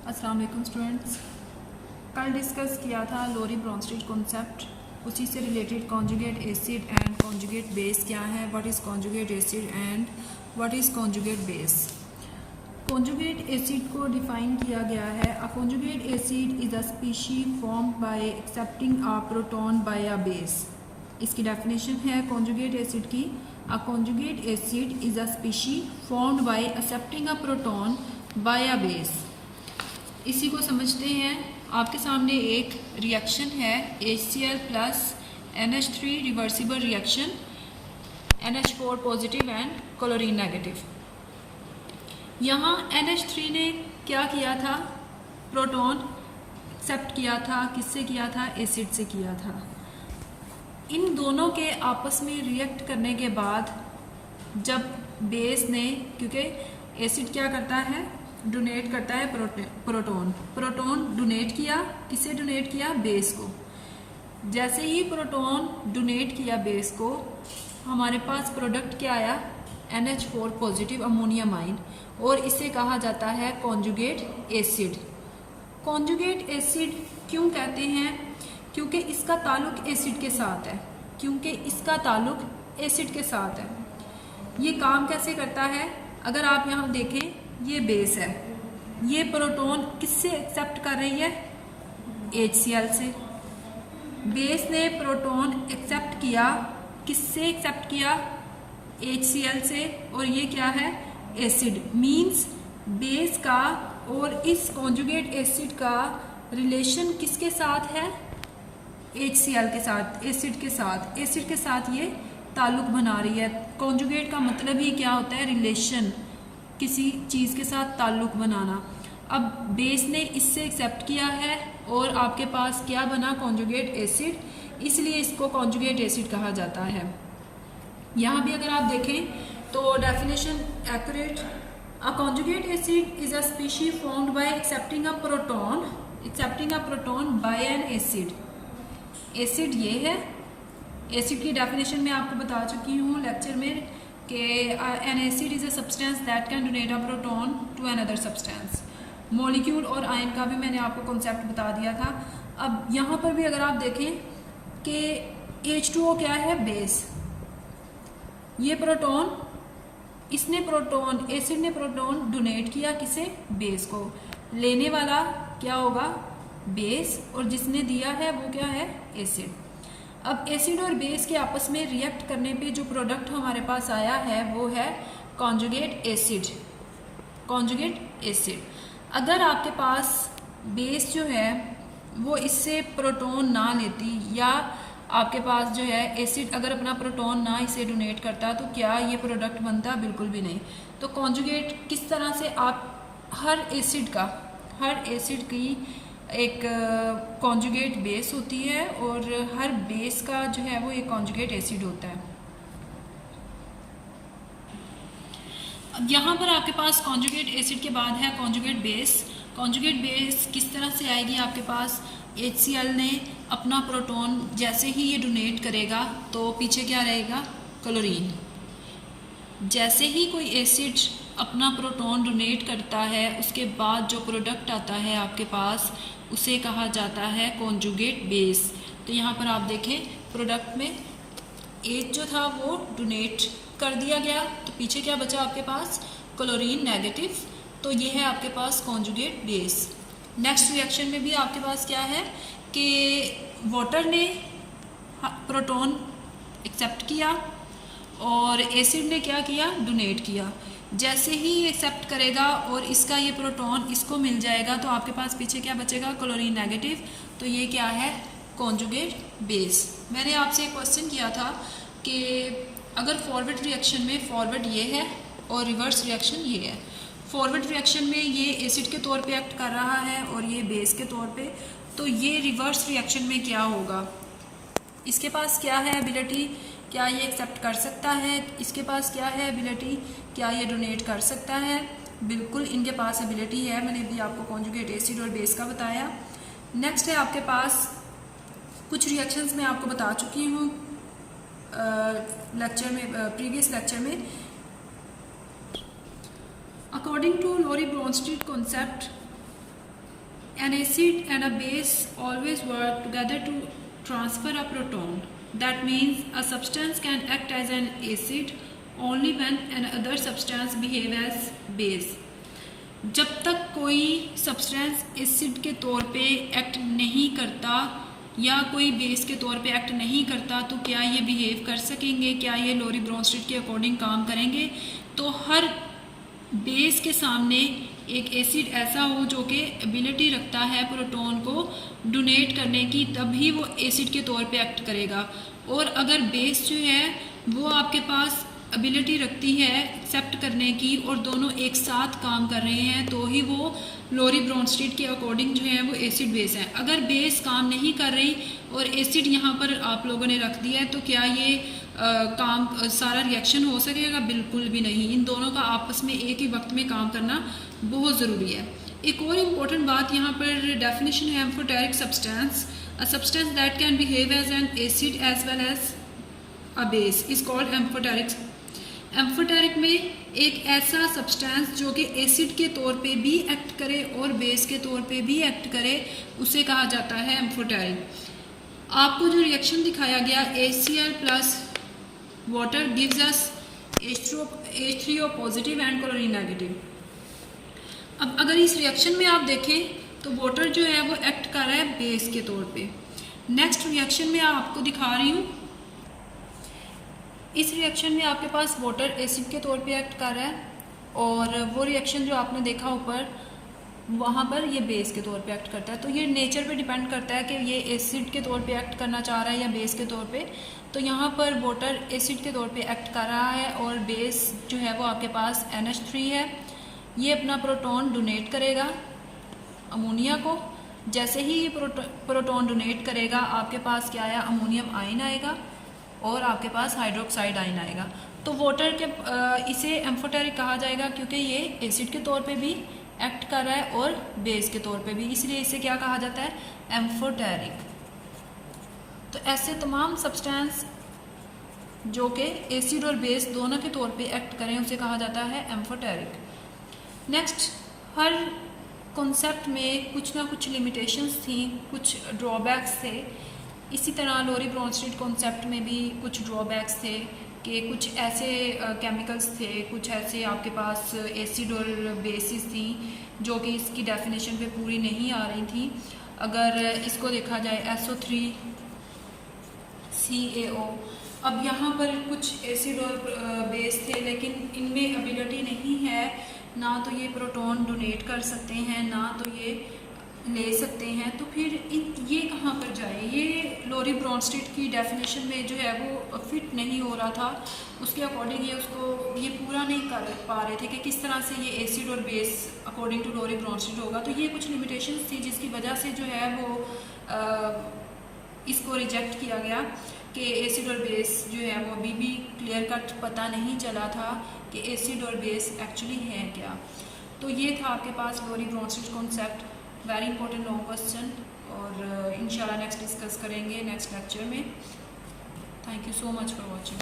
अस्सलाम वालेकुम स्टूडेंट्स। कल डिस्कस किया था लोरी ब्रोंस्टेड कॉन्सेप्ट, उसी से related conjugate acid and conjugate base क्या है, what is conjugate acid and what is conjugate base. Conjugate acid को डिफाइन किया गया है, a conjugate acid is a species formed by accepting a proton by a base. इसकी definition है conjugate acid की, a conjugate acid is a species formed by accepting a proton by a base. इसी को समझते हैं। आपके सामने एक रिएक्शन है HCl plus NH3 reversible reaction, NH4 positive and chlorine negative. यहाँ NH3 ने क्या किया था, प्रोटॉन एक्सेप्ट किया था। किससे किया था? एसिड से किया था। इन दोनों के आपस में रिएक्ट करने के बाद जब बेस ने, क्योंकि एसिड क्या करता है, डोनेट करता है प्रोटॉन डोनेट किया। किसे डोनेट किया? बेस को। जैसे ही प्रोटॉन डोनेट किया बेस को, हमारे पास प्रोडक्ट क्या आया? NH4 पॉजिटिव अमोनियम आयन, और इसे कहा जाता है कॉन्जुगेट एसिड। कॉन्जुगेट एसिड क्यों कहते हैं? क्योंकि इसका ताल्लुक एसिड के साथ है। एसिड के साथ है। ये काम कैसे करता है? अगर आप यहाँ देखें, ये बेस है, ये प्रोटॉन किससे एक्सेप्ट कर रही है? HCl से। बेस ने प्रोटॉन एक्सेप्ट किया, किससे एक्सेप्ट किया? HCl से। और ये क्या है? एसिड। मींस बेस का और इस कॉन्जुगेट एसिड का रिलेशन किसके साथ है? HCl के साथ, एसिड के साथ ये ताल्लुक बना रही है। कॉन्जुगेट का मतलब ही क्या होता है? रिलेशन, किसी चीज़ के साथ ताल्लुक बनाना। अब बेस ने इससे एक्सेप्ट किया है और आपके पास क्या बना? कॉन्जुगेट एसिड, इसलिए इसको कॉन्जुगेट एसिड कहा जाता है। यहाँ भी अगर आप देखें तो definition accurate, a conjugate acid is a species formed by accepting a proton by an acid. Acid ये है। एसिड की डेफिनेशन मैं आपको बता चुकी हूँ लेक्चर में कि an acid is a substance that can donate a proton to another substance. Molecule और आयन का भी मैंने आपको कॉन्सेप्ट बता दिया था। अब यहाँ पर भी अगर आप देखें कि H2O क्या है? बेस। ये प्रोटॉन, एसिड ने प्रोटॉन डोनेट किया किसे? बेस को। लेने वाला क्या होगा? बेस, और जिसने दिया है वो क्या है? एसिड। अब एसिड और बेस के आपस में रिएक्ट करने पे जो प्रोडक्ट हमारे पास आया है वो है कॉन्जुगेट एसिड। अगर आपके पास बेस जो है वो इससे प्रोटॉन ना लेती, या आपके पास जो है एसिड अगर अपना प्रोटॉन ना इसे डोनेट करता, तो क्या ये प्रोडक्ट बनता? बिल्कुल भी नहीं। तो कॉन्जुगेट किस तरह से, आप हर एसिड की एक कॉन्जुगेट बेस होती है और हर बेस का जो है वो एक कॉन्जुगेट एसिड होता है। अब यहाँ पर आपके पास कॉन्जुगेट एसिड के बाद है कॉन्जुगेट बेस किस तरह से आएगी? आपके पास HCl ने अपना प्रोटॉन जैसे ही ये डोनेट करेगा तो पीछे क्या रहेगा? क्लोरीन। जैसे ही कोई एसिड अपना प्रोटॉन डोनेट करता है, उसके बाद जो प्रोडक्ट आता है आपके पास, उसे कहा जाता है कॉन्जुगेट बेस। तो यहाँ पर आप देखें, प्रोडक्ट में H जो था वो डोनेट कर दिया गया, तो पीछे क्या बचा आपके पास? Chlorine negative. तो ये है आपके पास कॉन्जुगेट बेस। नेक्स्ट रिएक्शन में भी आपके पास क्या है कि वाटर ने प्रोटॉन एक्सेप्ट किया और एसिड ने क्या किया? डोनेट किया। जैसे ही ये एक्सेप्ट करेगा और इसका ये प्रोटॉन इसको मिल जाएगा, तो आपके पास पीछे क्या बचेगा? Chlorine negative. तो ये क्या है? Conjugate base. मैंने आपसे एक क्वेश्चन किया था कि अगर फॉरवर्ड रिएक्शन में फॉरवर्ड ये है और रिवर्स रिएक्शन ये है, फॉरवर्ड रिएक्शन में ये एसिड के तौर पे एक्ट कर रहा है और ये बेस के तौर पे, तो ये रिवर्स रिएक्शन में क्या होगा? इसके पास क्या है एबिलिटी? क्या ये एक्सेप्ट कर सकता है? इसके पास क्या है एबिलिटी? क्या ये डोनेट कर सकता है? बिल्कुल इनके पास एबिलिटी है। मैंने भी आपको कॉन्जुगेट एसिड और बेस का बताया। नेक्स्ट है आपके पास कुछ रिएक्शंस मैं आपको बता चुकी हूँ लेक्चर में, प्रीवियस लेक्चर में। According to Lowry Bronsted concept, An acid and a base always work together to transfer a proton. That means a substance can act as an acid only when another substance behave as base. जब तक कोई substance acid के तौर पे act नहीं करता या कोई बेस के तौर पे एक्ट नहीं करता तो क्या ये बिहेव कर सकेंगे, क्या ये लोरी ब्रोंस्टेड के अकॉर्डिंग काम करेंगे? तो हर बेस के सामने एक एसिड ऐसा हो जो कि एबिलिटी रखता है प्रोटॉन को डोनेट करने की, तभी वो एसिड के तौर पे एक्ट करेगा। और अगर बेस जो है वो आपके पास एबिलिटी रखती है एक्सेप्ट करने की और दोनों एक साथ काम कर रहे हैं तो ही वो लोरी ब्रोंस्टेड के अकॉर्डिंग जो है वो एसिड बेस है। अगर बेस काम नहीं कर रही और एसिड यहाँ पर आप लोगों ने रख दिया है तो क्या ये काम सारा रिएक्शन हो सकेगा? बिल्कुल भी नहीं। इन दोनों का आपस में एक ही वक्त में काम करना बहुत ज़रूरी है। एक और इम्पोर्टेंट बात यहाँ पर डेफिनेशन है amphoteric substance, a substance that can behave as an acid as well as a base is called amphoteric. Amphoteric में एक ऐसा सब्सटेंस जो कि एसिड के तौर पे भी एक्ट करे और बेस के तौर पे भी एक्ट करे उसे कहा जाता है एम्फोटेरिक। आपको जो रिएक्शन दिखाया गया HCl plus water gives us H3O positive and chlorine negative. अब अगर इस रिएक्शन में आप देखें तो वाटर जो है वो एक्ट कर रहा है बेस के तौर पे। नेक्स्ट रिएक्शन में आपको दिखा रही हूँ, इस रिएक्शन में आपके पास वाटर एसिड के तौर पे एक्ट कर रहा है और वो रिएक्शन जो आपने देखा ऊपर वहाँ पर ये बेस के तौर पे एक्ट करता है। तो ये नेचर पे डिपेंड करता है कि ये एसिड के तौर पे एक्ट करना चाह रहा है या बेस के तौर पे। तो यहाँ पर वाटर एसिड के तौर पे एक्ट कर रहा है और बेस जो है वो आपके पास NH3 है। ये अपना प्रोटॉन डोनेट करेगा अमोनिया को। जैसे ही ये प्रोटॉन डोनेट करेगा आपके पास क्या आया, अमोनियम आयन आएगा और आपके पास हाइड्रोक्साइड आयन आएगा। तो वाटर के इसे एम्फोटेरिक कहा जाएगा क्योंकि ये एसिड के तौर पे भी एक्ट कर रहा है और बेस के तौर पे भी, इसलिए इसे क्या कहा जाता है, एम्फोटेरिक। तो ऐसे तमाम सब्सटेंस जो कि एसिड और बेस दोनों के तौर पे एक्ट करें उसे कहा जाता है एम्फोटेरिक। नेक्स्ट, हर कॉन्सेप्ट में कुछ ना कुछ लिमिटेशंस थी, कुछ ड्रॉबैक्स थे। इसी तरह लोरी ब्रोंस्टेड कॉन्सेप्ट में भी कुछ ड्रॉबैक्स थे कि कुछ ऐसे केमिकल्स थे, कुछ ऐसे आपके पास एसिड और बेसिस थी जो कि इसकी डेफिनेशन पे पूरी नहीं आ रही थी। अगर इसको देखा जाए SO3CaO, अब यहाँ पर कुछ एसिड और बेस थे लेकिन इनमें एबिलिटी नहीं है, ना तो ये प्रोटॉन डोनेट कर सकते हैं ना तो ये ले सकते हैं। तो फिर ये कहाँ पर जाए? ये लोरी ब्रोंस्टेड की डेफिनेशन में जो है वो फिट नहीं हो रहा था, उसके अकॉर्डिंग ये पूरा नहीं कर पा रहे थे कि किस तरह से ये एसिड और base according to Lowry Bronsted होगा। तो ये कुछ लिमिटेशंस थी जिसकी वजह से जो है वो इसको रिजेक्ट किया गया कि एसिड और बेस जो है वो अभी भी क्लियर कट पता नहीं चला था कि एसिड और बेस एक्चुअली है क्या। तो ये था आपके पास Lowry Bronsted concept, very important long question, और इंशाल्लाह नेक्स्ट डिस्कस करेंगे नेक्स्ट लेक्चर में। Thank you so much for watching.